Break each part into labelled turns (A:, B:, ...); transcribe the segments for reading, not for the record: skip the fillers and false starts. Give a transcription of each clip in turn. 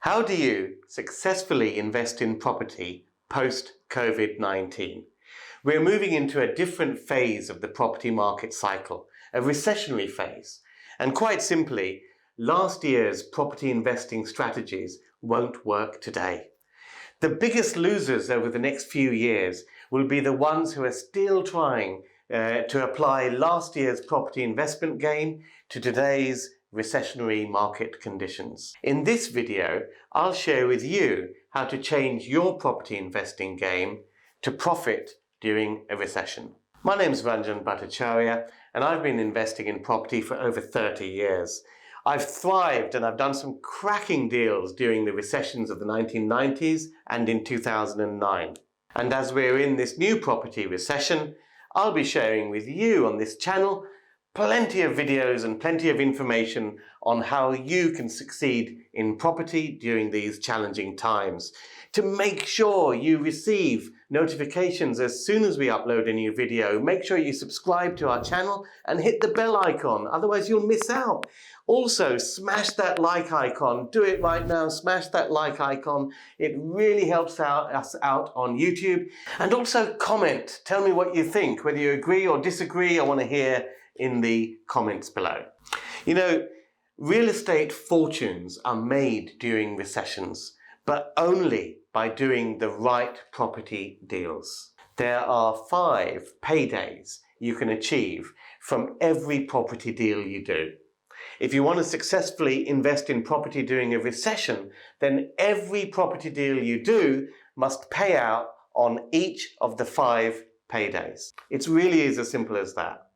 A: How do you successfully invest in property post-COVID-19? We're moving into a different phase of the property market cycle, a recessionary phase. And quite simply, last year's property investing strategies won't work today. The biggest losers over the next few years will be the ones who are still trying to apply last year's property investment game to today's recessionary market conditions. In this video, I'll share with you how to change your property investing game to profit during a recession. My name is Ranjan Bhattacharya, and I've been investing in property for over 30 years. I've thrived and I've done some cracking deals during the recessions of the 1990s and in 2009. And as we're in this new property recession, I'll be sharing with you on this channel plenty of videos and plenty of information on how you can succeed in property during these challenging times. To make sure you receive notifications as soon as we upload a new video, make sure you subscribe to our channel and hit the bell icon, otherwise you'll miss out. Also, smash that like icon. Do it right now. Smash that like icon. It really helps us out on YouTube. And also comment. Tell me what you think. Whether you agree or disagree, I want to hear in the comments below. You know, real estate fortunes are made during recessions, but only by doing the right property deals. There are 5 paydays you can achieve from every property deal you do. If you want to successfully invest in property during a recession, then every property deal you do must pay out on each of the 5 paydays. It really is as simple as that.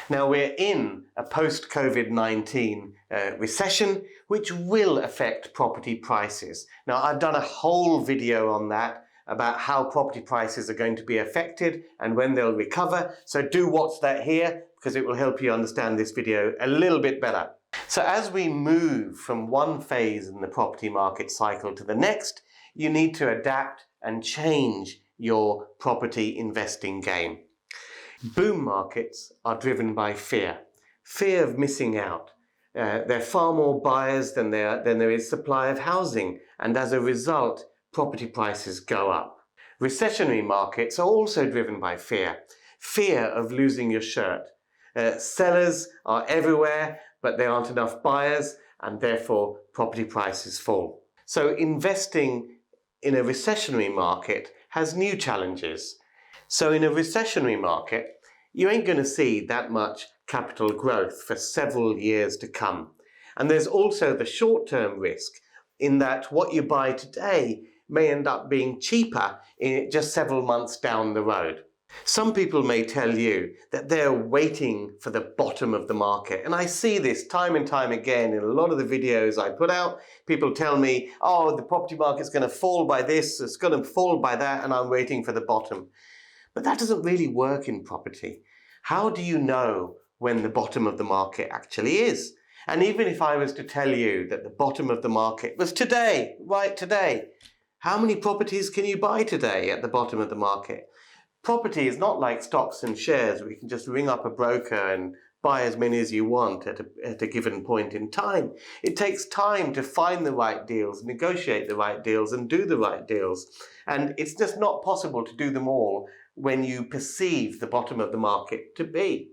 A: Now, we're in a post-COVID-19 recession, which will affect property prices. Now, I've done a whole video on that, about how property prices are going to be affected and when they'll recover. So do watch that here, because it will help you understand this video a little bit better. So as we move from one phase in the property market cycle to the next, you need to adapt and change your property investing game. Boom markets are driven by fear of missing out. There are far more buyers than there is supply of housing, and as a result, property prices go up. Recessionary markets are also driven by fear of losing your shirt. Sellers are everywhere, but there aren't enough buyers, and therefore property prices fall. So investing in a recessionary market has new challenges. So in a recessionary market, you ain't going to see that much capital growth for several years to come. And there's also the short-term risk in that what you buy today may end up being cheaper in just several months down the road. Some people may tell you that they're waiting for the bottom of the market. And I see this time and time again in a lot of the videos I put out. People tell me, oh, the property market's going to fall by this, it's going to fall by that, and I'm waiting for the bottom. But that doesn't really work in property. How do you know when the bottom of the market actually is? And even if I was to tell you that the bottom of the market was today, right today, how many properties can you buy today at the bottom of the market? Property is not like stocks and shares where you can just ring up a broker and buy as many as you want at a given point in time. It takes time to find the right deals, negotiate the right deals, and do the right deals. And it's just not possible to do them all when you perceive the bottom of the market to be.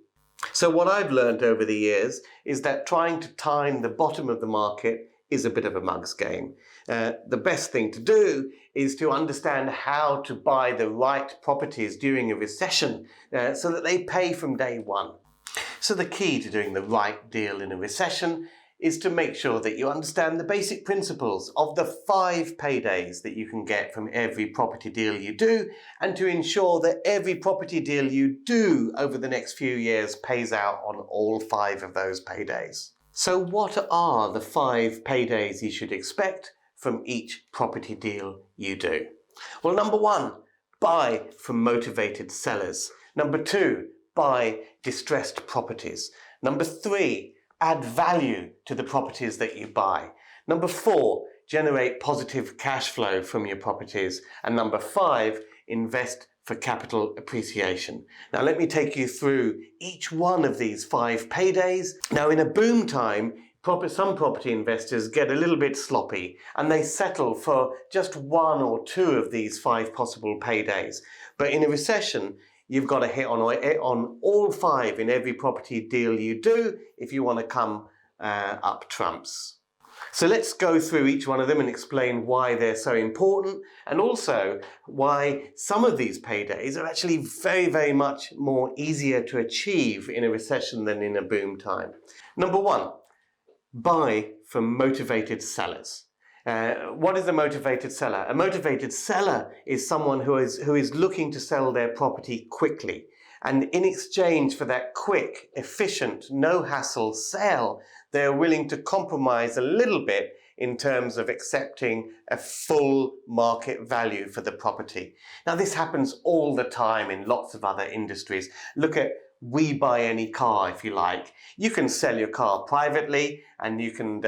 A: So what I've learned over the years is that trying to time the bottom of the market is a bit of a mug's game. The best thing to do is to understand how to buy the right properties during a recession so that they pay from day one. So the key to doing the right deal in a recession is to make sure that you understand the basic principles of the 5 paydays that you can get from every property deal you do, and to ensure that every property deal you do over the next few years pays out on all 5 of those paydays. So what are the 5 paydays you should expect from each property deal you do? Well, number 1, buy from motivated sellers. Number 2, buy distressed properties. Number 3, add value to the properties that you buy. Number 4, generate positive cash flow from your properties. And number 5, invest for capital appreciation. Now let me take you through each one of these 5 paydays. Now in a boom time, some property investors get a little bit sloppy and they settle for just one or two of these 5 possible paydays. But in a recession, you've got to hit on all 5 in every property deal you do if you want to come up trumps. So let's go through each one of them and explain why they're so important, and also why some of these paydays are actually very, very much more easier to achieve in a recession than in a boom time. Number 1, buy from motivated sellers. What is a motivated seller? A motivated seller is someone who is looking to sell their property quickly. And in exchange for that quick, efficient, no-hassle sale, they're willing to compromise a little bit in terms of accepting a full market value for the property. Now, this happens all the time in lots of other industries. Look at We Buy Any Car, if you like. You can sell your car privately and you can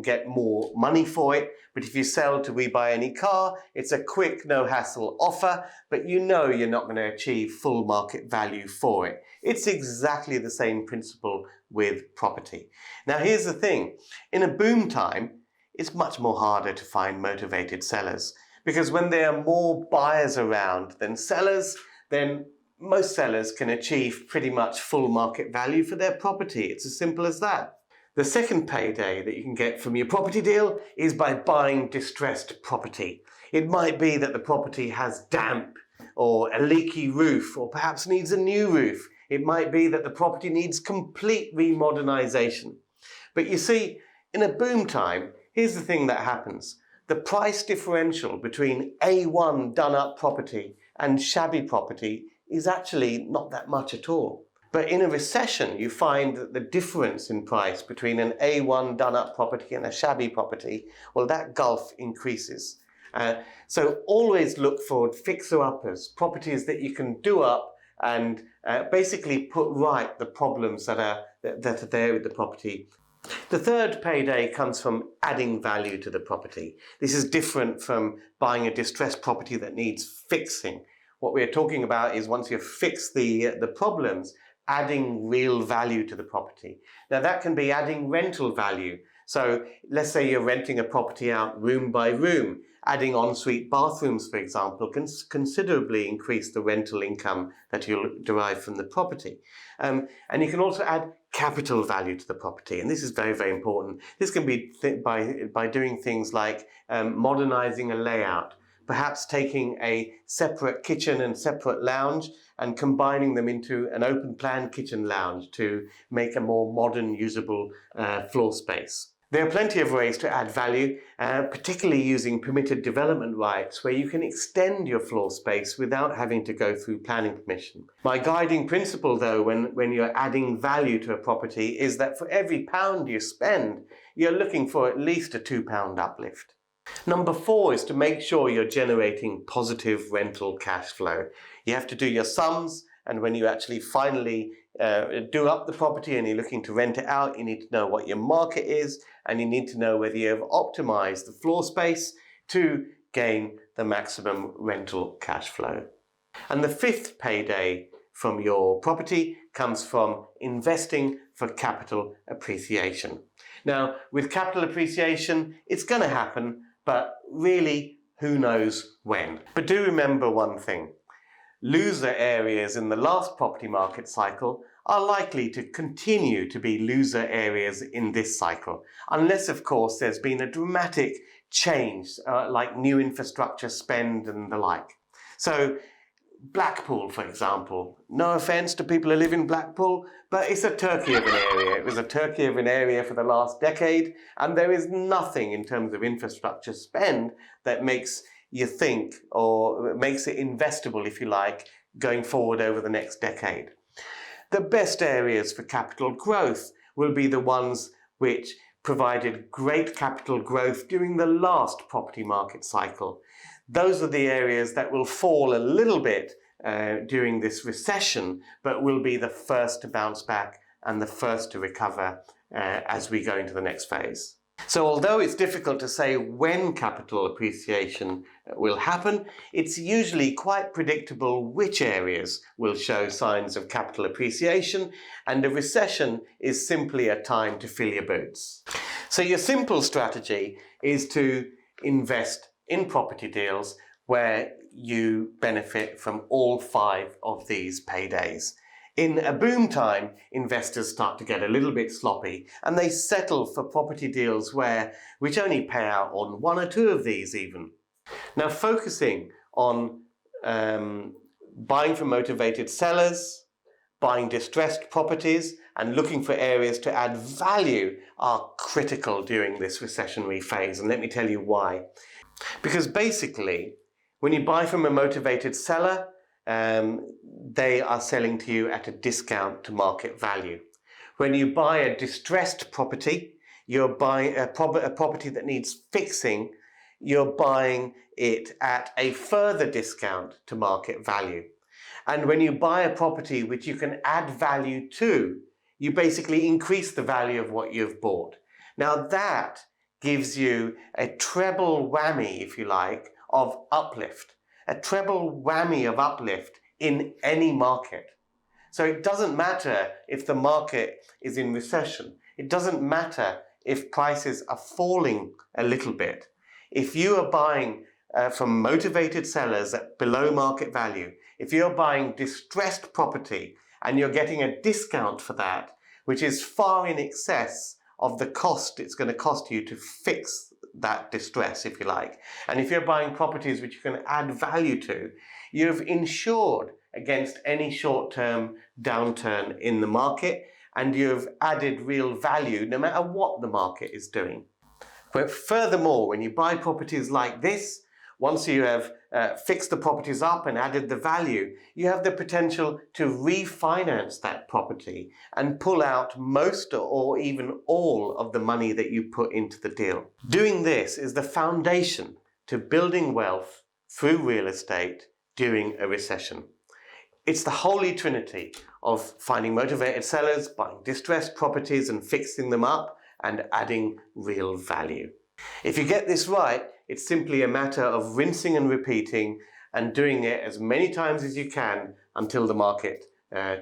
A: get more money for it. But if you sell to We Buy Any Car, it's a quick, no-hassle offer, but you know you're not going to achieve full market value for it. It's exactly the same principle with property. Now, here's the thing. In a boom time, it's much more harder to find motivated sellers, because when there are more buyers around than sellers, then most sellers can achieve pretty much full market value for their property. It's as simple as that. The second payday that you can get from your property deal is by buying distressed property. It might be that the property has damp or a leaky roof, or perhaps needs a new roof. It might be that the property needs complete remodernization. But you see, in a boom time, here's the thing that happens. The price differential between A1 done-up property and shabby property is actually not that much at all. But in a recession, you find that the difference in price between an A1 done-up property and a shabby property, well, that gulf increases. So always look for fixer-uppers, properties that you can do up and basically put right the problems that are there with the property. The third payday comes from adding value to the property. This is different from buying a distressed property that needs fixing. What we're talking about is, once you've fixed the problems, adding real value to the property. Now, that can be adding rental value. So let's say you're renting a property out room by room. Adding ensuite bathrooms, for example, can considerably increase the rental income that you'll derive from the property. And you can also add capital value to the property. And this is very, very important. This can be by doing things like modernizing a layout, perhaps taking a separate kitchen and separate lounge and combining them into an open plan kitchen lounge to make a more modern, usable floor space. There are plenty of ways to add value, particularly using permitted development rights, where you can extend your floor space without having to go through planning permission. My guiding principle, though, when you're adding value to a property, is that for every pound you spend, you're looking for at least a £2 uplift. Number 4 is to make sure you're generating positive rental cash flow. You have to do your sums, and when you actually finally do up the property and you're looking to rent it out, you need to know what your market is, and you need to know whether you have optimized the floor space to gain the maximum rental cash flow. And the 5th payday from your property comes from investing for capital appreciation. Now, with capital appreciation, it's going to happen, but really, who knows when. But do remember one thing. Loser areas in the last property market cycle are likely to continue to be loser areas in this cycle, unless, of course, there's been a dramatic change, like new infrastructure spend and the like. So, Blackpool, for example. No offence to people who live in Blackpool, but it's a turkey of an area. It was a turkey of an area for the last decade, and there is nothing in terms of infrastructure spend that makes you think, or makes it investable, if you like, going forward over the next decade. The best areas for capital growth will be the ones which provided great capital growth during the last property market cycle. Those are the areas that will fall a little bit during this recession, but will be the first to bounce back and the first to recover as we go into the next phase. So although it's difficult to say when capital appreciation will happen, it's usually quite predictable which areas will show signs of capital appreciation, and a recession is simply a time to fill your boots. So your simple strategy is to invest in property deals where you benefit from all 5 of these paydays. In a boom time, investors start to get a little bit sloppy and they settle for property deals which only pay out on 1 or 2 of these even. Now, focusing on buying from motivated sellers, buying distressed properties and looking for areas to add value are critical during this recessionary phase, and let me tell you why. Because basically, when you buy from a motivated seller, they are selling to you at a discount to market value. When you buy a distressed property, you're buying a property that needs fixing, you're buying it at a further discount to market value. And when you buy a property which you can add value to, you basically increase the value of what you've bought. Now that gives you a treble whammy, if you like, of uplift. A treble whammy of uplift in any market. So it doesn't matter if the market is in recession. It doesn't matter if prices are falling a little bit. If you are buying from motivated sellers at below market value, if you're buying distressed property and you're getting a discount for that, which is far in excess of the cost it's going to cost you to fix that distress, if you like. And if you're buying properties which you can add value to, you've insured against any short-term downturn in the market, and you've added real value no matter what the market is doing. But furthermore, when you buy properties like this, once you have fixed the properties up and added the value, you have the potential to refinance that property and pull out most or even all of the money that you put into the deal. Doing this is the foundation to building wealth through real estate during a recession. It's the holy trinity of finding motivated sellers, buying distressed properties and fixing them up, and adding real value. If you get this right, it's simply a matter of rinsing and repeating and doing it as many times as you can until the market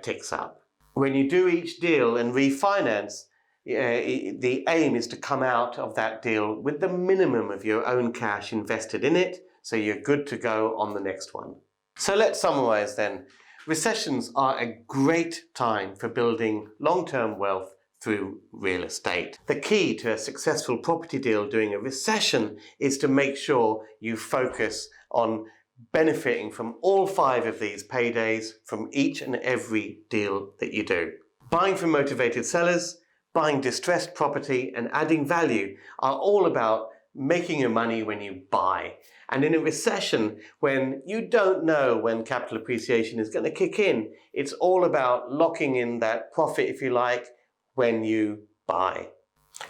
A: ticks up. When you do each deal and refinance, the aim is to come out of that deal with the minimum of your own cash invested in it, so you're good to go on the next one. So let's summarize then. Recessions are a great time for building long-term wealth through real estate. The key to a successful property deal during a recession is to make sure you focus on benefiting from all 5 of these paydays from each and every deal that you do. Buying from motivated sellers, buying distressed property, and adding value are all about making your money when you buy. And in a recession, when you don't know when capital appreciation is going to kick in, it's all about locking in that profit, if you like, when you buy.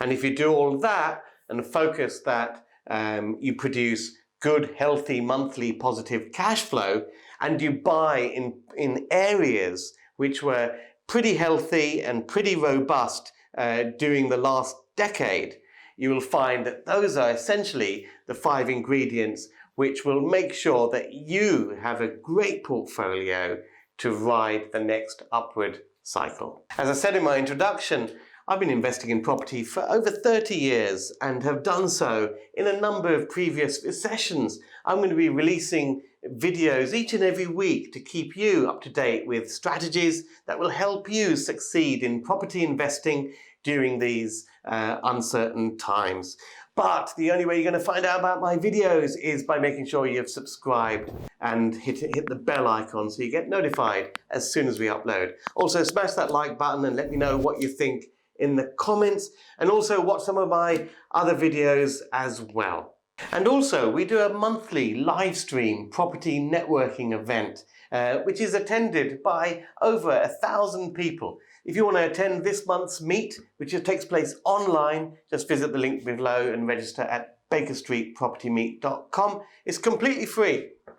A: And if you do all that and focus that you produce good, healthy, monthly positive cash flow, and you buy in areas which were pretty healthy and pretty robust during the last decade, you will find that those are essentially the 5 ingredients which will make sure that you have a great portfolio to ride the next upward cycle. As I said in my introduction, I've been investing in property for over 30 years and have done so in a number of previous recessions. I'm going to be releasing videos each and every week to keep you up to date with strategies that will help you succeed in property investing during these uncertain times. But the only way you're going to find out about my videos is by making sure you've subscribed and hit the bell icon so you get notified as soon as we upload. Also, smash that like button and let me know what you think in the comments, and also watch some of my other videos as well. And also, we do a monthly live stream property networking event, which is attended by over 1,000 people. If you want to attend this month's meet, which takes place online, just visit the link below and register at bakerstreetpropertymeet.com. It's completely free.